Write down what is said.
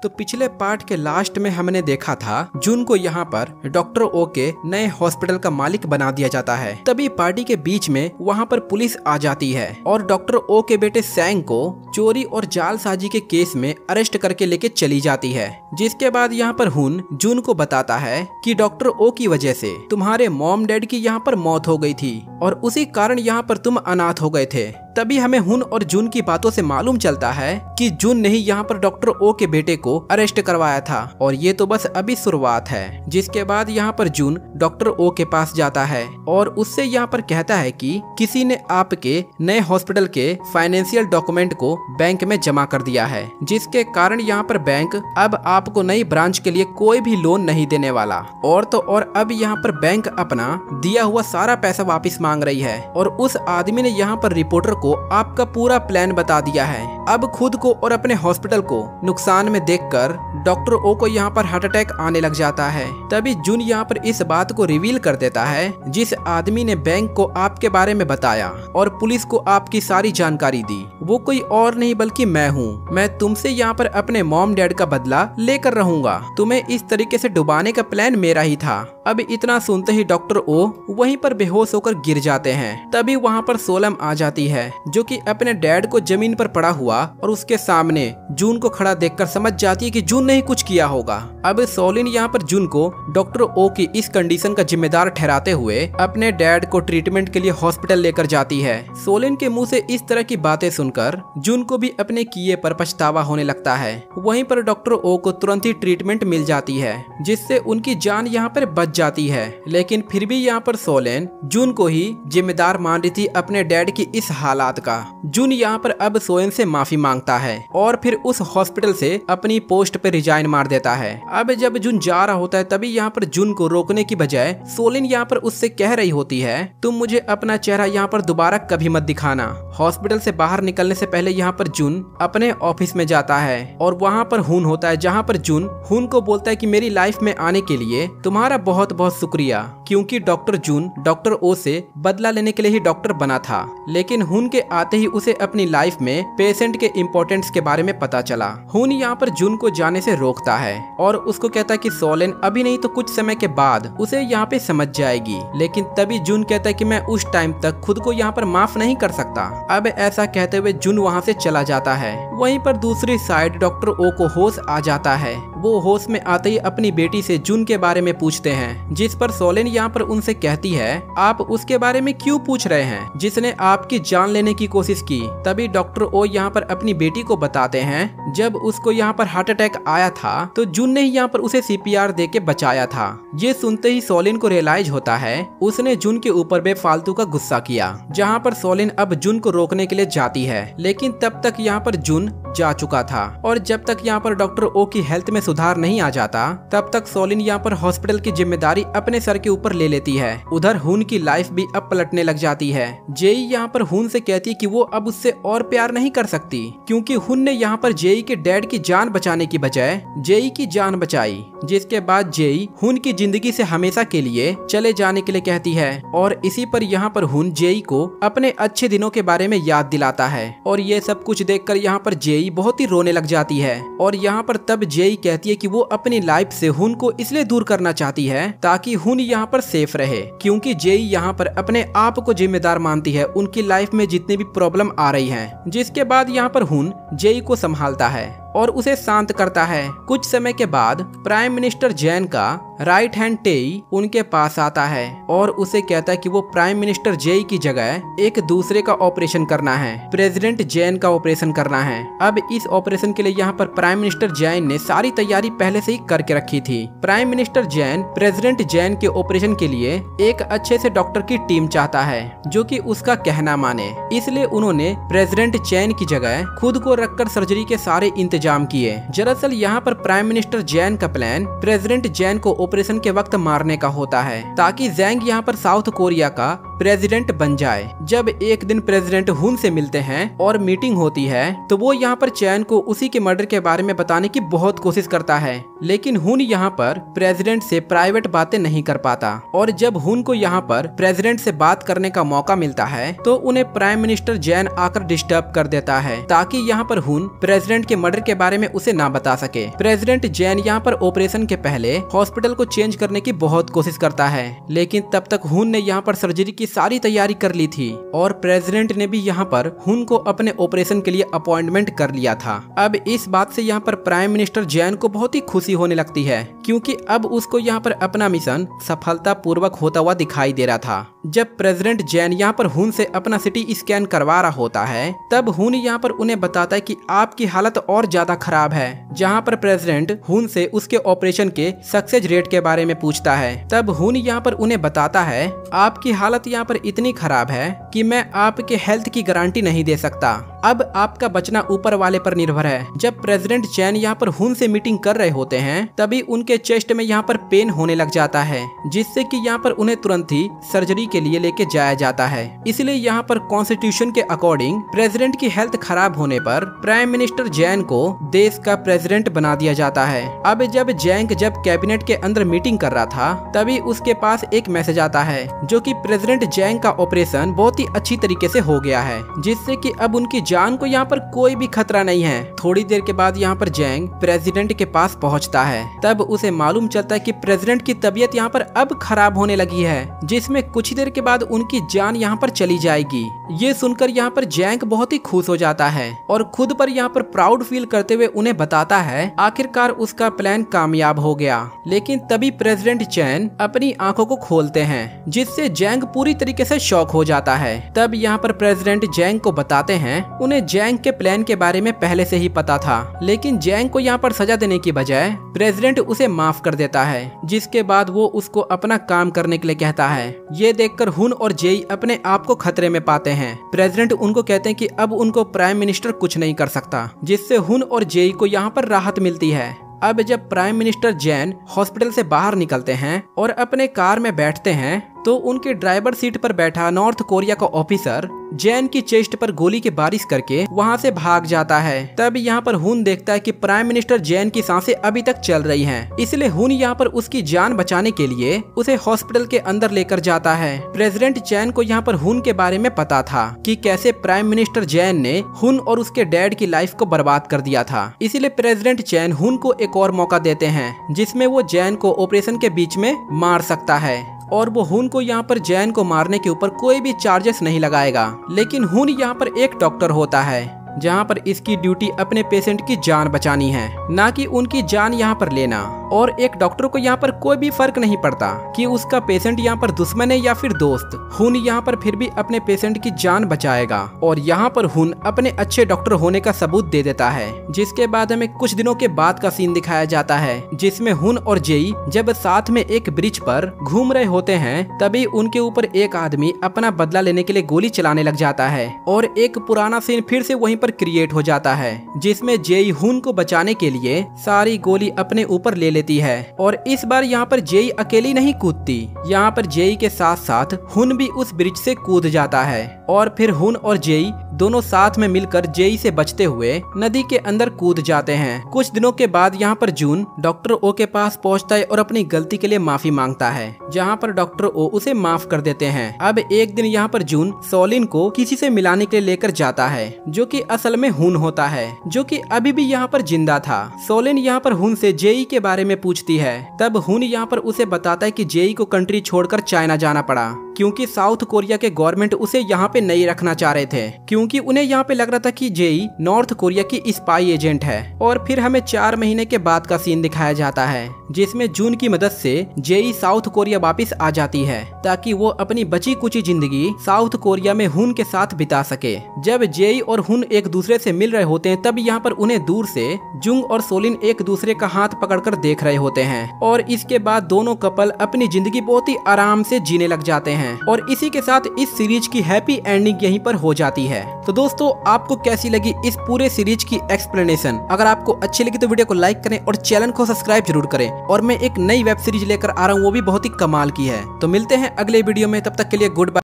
तो पिछले पार्ट के लास्ट में हमने देखा था जून को यहाँ पर डॉक्टर ओ के नए हॉस्पिटल का मालिक बना दिया जाता है। तभी पार्टी के बीच में वहाँ पर पुलिस आ जाती है और डॉक्टर ओ के बेटे सैंग को चोरी और जालसाजी के केस में अरेस्ट करके लेके चली जाती है। जिसके बाद यहाँ पर हुन जून को बताता है कि डॉक्टर ओ की वजह से तुम्हारे मॉम डैड की यहाँ पर मौत हो गई थी और उसी कारण यहाँ पर तुम अनाथ हो गए थे। तभी हमें हुन और जून की बातों से मालूम चलता है कि जून ने ही यहाँ पर डॉक्टर ओ के बेटे को अरेस्ट करवाया था और ये तो बस अभी शुरुआत है। जिसके बाद यहाँ पर जून डॉक्टर ओ के पास जाता है और उससे यहाँ पर कहता है कि किसी ने आपके नए हॉस्पिटल के फाइनेंशियल डॉक्यूमेंट को बैंक में जमा कर दिया है, जिसके कारण यहाँ पर बैंक अब आपको नई ब्रांच के लिए कोई भी लोन नहीं देने वाला। और तो और अब यहाँ पर बैंक अपना दिया हुआ सारा पैसा वापिस मांग रही है और उस आदमी ने यहाँ पर रिपोर्टर को आपका पूरा प्लान बता दिया है। अब खुद को और अपने हॉस्पिटल को नुकसान में देखकर डॉक्टर ओ को यहाँ पर हार्ट अटैक आने लग जाता है। तभी जून यहाँ पर इस बात को रिवील कर देता है जिस आदमी ने बैंक को आपके बारे में बताया और पुलिस को आपकी सारी जानकारी दी, वो कोई और नहीं बल्कि मैं हूँ। मैं तुमसे यहाँ पर अपने मॉम डैड का बदला लेकर रहूंगा। तुम्हें इस तरीके से डुबाने का प्लान मेरा ही था। अब इतना सुनते ही डॉक्टर ओ वहीं पर बेहोश होकर गिर जाते हैं। तभी वहाँ पर सोलम आ जाती है जो कि अपने डैड को जमीन पर पड़ा हुआ और उसके सामने जून को खड़ा देखकर समझ जाती है कि जून ने ही कुछ किया होगा। अब सोलिन यहाँ पर जून को डॉक्टर ओ की इस कंडीशन का जिम्मेदार ठहराते हुए अपने डैड को ट्रीटमेंट के लिए हॉस्पिटल लेकर जाती है। सोलिन के मुंह से इस तरह की बातें सुनकर जून को भी अपने किए पर पछतावा होने लगता है। वहीं पर डॉक्टर ओ को तुरंत ही ट्रीटमेंट मिल जाती है जिससे उनकी जान यहाँ पर बच जाती है। लेकिन फिर भी यहाँ पर सोलिन जून को ही जिम्मेदार मान रही थी अपने डैड की इस हालात का। जून यहाँ पर अब सोलन से माफी मांगता है और फिर उस हॉस्पिटल से अपनी पोस्ट पे रिजाइन मार देता है। अब जब जून जा रहा होता है तभी यहाँ पर जून को रोकने की बजाय सोलिन यहाँ पर उससे कह रही होती है तुम मुझे अपना चेहरा यहाँ पर दोबारा कभी मत दिखाना। हॉस्पिटल से बाहर निकलने से पहले यहाँ पर जून अपने ऑफिस में जाता है और वहाँ पर हुन होता है जहाँ पर जून हुन को बोलता है कि मेरी लाइफ में आने के लिए तुम्हारा बहुत बहुत शुक्रिया, क्योंकि डॉक्टर जून डॉक्टर ओ से बदला लेने के लिए ही डॉक्टर बना था। लेकिन हुन के आते ही उसे अपनी लाइफ में पेशेंट के इम्पोर्टेंस के बारे में पता चला। हुन यहाँ पर जून को जाने से रोकता है और उसको कहता है कि सोलेन अभी नहीं तो कुछ समय के बाद उसे यहाँ पे समझ जाएगी। लेकिन तभी जून कहता है कि मैं उस टाइम तक खुद को यहाँ पर माफ नहीं कर सकता। अब ऐसा कहते हुए जून वहाँ से चला जाता है। वहीं पर दूसरी साइड डॉक्टर ओ को होश आ जाता है। वो होश में आते ही अपनी बेटी से जून के बारे में पूछते हैं, जिस पर सोलेन यहाँ पर उनसे कहती है आप उसके बारे में क्यों पूछ रहे हैं जिसने आपकी जान लेने की कोशिश की। तभी डॉक्टर ओ यहाँ पर अपनी बेटी को बताते हैं जब उसको यहाँ पर हार्ट अटैक आया था तो जून ने ही यहाँ पर उसे सीपीआर दे के बचाया था। ये सुनते ही सोलिन को रियलाइज होता है उसने जून के ऊपर बेफालतू का गुस्सा किया। जहाँ पर सोलिन अब जून को रोकने के लिए जाती है, लेकिन तब तक यहाँ पर जून जा चुका था और जब तक यहाँ पर डॉक्टर ओ की हेल्थ में सुधार नहीं आ जाता तब तक सोलिन यहाँ पर हॉस्पिटल की जिम्मेदारी अपने सर के ऊपर ले लेती है। उधर हुन की लाइफ भी अब पलटने लग जाती है। जेई यहाँ पर हुन से कहती है कि वो अब उससे और प्यार नहीं कर सकती क्योंकि हुन ने यहाँ पर जेई के डैड की जान बचाने की बजाय जेई की जान बचाई। जिसके बाद जेई हुन की जिंदगी से हमेशा के लिए चले जाने के लिए कहती है और इसी पर यहाँ पर हुन जेई को अपने अच्छे दिनों के बारे में याद दिलाता है और ये सब कुछ देखकर यहाँ पर जेई बहुत ही रोने लग जाती है। और यहाँ पर तब जेई कहती है कि वो अपनी लाइफ से हुन को इसलिए दूर करना चाहती है ताकि हुन यहाँ पर सेफ रहे, क्योंकि जेई यहाँ पर अपने आप को जिम्मेदार मानती है उनकी लाइफ में जितनी भी प्रॉब्लम आ रही हैं। जिसके बाद यहाँ पर हुन जेई को संभालता है और उसे शांत करता है। कुछ समय के बाद प्राइम मिनिस्टर जैन का राइट हैंड टेई उनके पास आता है और उसे कहता है कि वो प्राइम मिनिस्टर जेई की जगह एक दूसरे का ऑपरेशन करना है, प्रेसिडेंट जैन का ऑपरेशन करना है। अब इस ऑपरेशन के लिए यहाँ पर प्राइम मिनिस्टर जैन ने सारी तैयारी पहले से ही करके रखी थी। Prime minister Jain president Jain के ऑपरेशन के लिए एक अच्छे से डॉक्टर की टीम चाहता है जो कि उसका कहना माने, इसलिए उन्होंने प्रेसिडेंट जैन की जगह खुद को रखकर सर्जरी के सारे इंतजाम किए। दरअसल यहाँ पर प्राइम मिनिस्टर जैन का प्लान प्रेसिडेंट जैन को ऑपरेशन के वक्त मारने का होता है ताकि जैंग यहाँ पर साउथ कोरिया का प्रेसिडेंट बन जाए। जब एक दिन प्रेसिडेंट हुन से मिलते हैं और मीटिंग होती है तो वो यहाँ पर चैन को उसी के मर्डर के बारे में बताने की बहुत कोशिश करता है, लेकिन हुन यहाँ पर प्रेसिडेंट से प्राइवेट बातें नहीं कर पाता। और जब हुन को यहाँ पर प्रेसिडेंट से बात करने का मौका मिलता है तो उन्हें प्राइम मिनिस्टर जैन आकर डिस्टर्ब कर देता है ताकि यहाँ पर हुन प्रेसिडेंट के मर्डर के बारे में उसे ना बता सके। प्रेसिडेंट जैन यहाँ पर ऑपरेशन के पहले हॉस्पिटल को चेंज करने की बहुत कोशिश करता है, लेकिन तब तक हुन ने यहाँ पर सर्जरी की सारी तैयारी कर ली थी और प्रेसिडेंट ने भी यहाँ पर हुन को अपने ऑपरेशन के लिए अपॉइंटमेंट कर लिया था। अब इस बात से यहाँ पर प्राइम मिनिस्टर जैन को बहुत ही खुशी होने लगती है, क्योंकि अब उसको यहाँ पर अपना मिशन सफलतापूर्वक होता हुआ दिखाई दे रहा था। जब प्रेसिडेंट जैन यहाँ पर हुन से अपना सिटी स्कैन करवा रहा होता है तब हुन यहाँ पर उन्हें बताता है कि आपकी हालत और ज्यादा खराब है। जहाँ पर प्रेसिडेंट हुन से उसके ऑपरेशन के सक्सेस रेट के बारे में पूछता है तब हुन यहाँ पर उन्हें बताता है आपकी हालत यहाँ पर इतनी खराब है कि मैं आपके हेल्थ की गारंटी नहीं दे सकता, अब आपका बचना ऊपर वाले पर निर्भर है। जब प्रेसिडेंट जैन यहाँ पर हुन से मीटिंग कर रहे होते हैं तभी उनके चेस्ट में यहाँ पर पेन होने लग जाता है, जिससे कि यहाँ पर उन्हें तुरंत ही सर्जरी के लिए लेके जाया जाता है। इसलिए यहाँ पर कॉन्स्टिट्यूशन के अकॉर्डिंग प्रेसिडेंट की हेल्थ खराब होने पर प्राइम मिनिस्टर जैन को देश का प्रेसिडेंट बना दिया जाता है। अब जब जब कैबिनेट के अंदर मीटिंग कर रहा था तभी उसके पास एक मैसेज आता है जो कि प्रेसिडेंट जैन का ऑपरेशन बहुत ही अच्छी तरीके से हो गया है, जिससे कि अब उनकी जान को यहाँ पर कोई भी खतरा नहीं है। थोड़ी देर के बाद यहाँ पर जैंग प्रेसिडेंट के पास पहुँचता है तब उसे मालूम चलता है कि प्रेसिडेंट की तबीयत यहाँ पर अब खराब होने लगी है, जिसमें कुछ देर के बाद उनकी जान यहाँ पर चली जाएगी। ये सुनकर यहाँ पर जैंग बहुत ही खुश हो जाता है और खुद पर यहाँ पर प्राउड फील करते हुए उन्हें बताता है आखिरकार उसका प्लान कामयाब हो गया। लेकिन तभी प्रेसिडेंट जैन अपनी आंखों को खोलते हैं, जिससे जैंग पूरी तरीके से शॉक हो जाता है। तब यहाँ पर प्रेसिडेंट जैंग को बताते हैं उन्हें जैंग के प्लान के बारे में पहले से ही पता था, लेकिन जैंग को यहाँ पर सजा देने की बजाय प्रेसिडेंट उसे माफ कर देता है, जिसके बाद वो उसको अपना काम करने के लिए कहता है। ये देखकर हुन और जेई अपने आप को खतरे में पाते हैं। प्रेसिडेंट उनको कहते हैं कि अब उनको प्राइम मिनिस्टर कुछ नहीं कर सकता, जिससे हुन और जेई को यहाँ पर राहत मिलती है। अब जब प्राइम मिनिस्टर जैन हॉस्पिटल से बाहर निकलते हैं और अपने कार में बैठते हैं तो उनके ड्राइवर सीट पर बैठा नॉर्थ कोरिया का ऑफिसर जैन की चेस्ट पर गोली की बारिश करके वहां से भाग जाता है। तब यहाँ पर हुन देखता है कि प्राइम मिनिस्टर जैन की सांसें अभी तक चल रही हैं, इसलिए हुन यहाँ पर उसकी जान बचाने के लिए उसे हॉस्पिटल के अंदर लेकर जाता है। प्रेसिडेंट जैन को यहाँ पर हुन के बारे में पता था कि कैसे प्राइम मिनिस्टर जैन ने हुन और उसके डैड की लाइफ को बर्बाद कर दिया था, इसीलिए प्रेसिडेंट जैन हुन को एक और मौका देते हैं जिसमें वो जैन को ऑपरेशन के बीच में मार सकता है और वो हुन को यहाँ पर जैन को मारने के ऊपर कोई भी चार्जेस नहीं लगाएगा। लेकिन हुन यहाँ पर एक डॉक्टर होता है जहाँ पर इसकी ड्यूटी अपने पेशेंट की जान बचानी है, ना कि उनकी जान यहाँ पर लेना। और एक डॉक्टर को यहाँ पर कोई भी फर्क नहीं पड़ता कि उसका पेशेंट यहाँ पर दुश्मन है या फिर दोस्त, हुन यहाँ पर फिर भी अपने पेशेंट की जान बचाएगा। और यहाँ पर हुन अपने अच्छे डॉक्टर होने का सबूत दे देता है, जिसके बाद हमें कुछ दिनों के बाद का सीन दिखाया जाता है जिसमें हुन और जेई जब साथ में एक ब्रिज पर घूम रहे होते हैं तभी उनके ऊपर एक आदमी अपना बदला लेने के लिए गोली चलाने लग जाता है और एक पुराना सीन फिर से वहीं क्रिएट हो जाता है, जिसमें जेई हुन को बचाने के लिए सारी गोली अपने ऊपर ले लेती है। और इस बार यहाँ पर जेई अकेली नहीं कूदती, यहाँ पर जेई के साथ साथ हुन भी उस ब्रिज से कूद जाता है और फिर हुन और जेई दोनों साथ में मिलकर जेई से बचते हुए नदी के अंदर कूद जाते हैं। कुछ दिनों के बाद यहाँ पर जून डॉक्टर ओ के पास पहुँचता है और अपनी गलती के लिए माफी मांगता है, जहाँ पर डॉक्टर ओ उसे माफ कर देते हैं। अब एक दिन यहाँ पर जून सोलिन को किसी से मिलाने के लिए लेकर जाता है, जो कि असल में हुन होता है, जो कि अभी भी यहाँ पर जिंदा था। सोलिन यहाँ पर हुन से जेई के बारे में पूछती है, तब हुन यहाँ पर उसे बताता है कि जेई को कंट्री छोड़कर चाइना जाना पड़ा क्योंकि साउथ कोरिया के गवर्नमेंट उसे यहाँ पे नहीं रखना चाह रहे थे, क्योंकि उन्हें यहाँ पे लग रहा था कि जेई नॉर्थ कोरिया की स्पाई एजेंट है। और फिर हमें 4 महीने के बाद का सीन दिखाया जाता है जिसमें जून की मदद से जेई साउथ कोरिया वापस आ जाती है ताकि वो अपनी बची कुची जिंदगी साउथ कोरिया में हुन के साथ बिता सके। जब जेई और हुन एक दूसरे से मिल रहे होते हैं तब यहाँ पर उन्हें दूर से जुंग और सोलिन एक दूसरे का हाथ पकड़कर देख रहे होते हैं और इसके बाद दोनों कपल अपनी जिंदगी बहुत ही आराम से जीने लग जाते हैं। और इसी के साथ इस सीरीज की हैप्पी एंडिंग यहीं पर हो जाती है। तो दोस्तों आपको कैसी लगी इस पूरे सीरीज की एक्सप्लेनेशन? अगर आपको अच्छी लगी तो वीडियो को लाइक करें और चैनल को सब्सक्राइब जरूर करें। और मैं एक नई वेब सीरीज लेकर आ रहा हूँ, वो भी बहुत ही कमाल की है। तो मिलते हैं अगले वीडियो में, तब तक के लिए गुड बाय।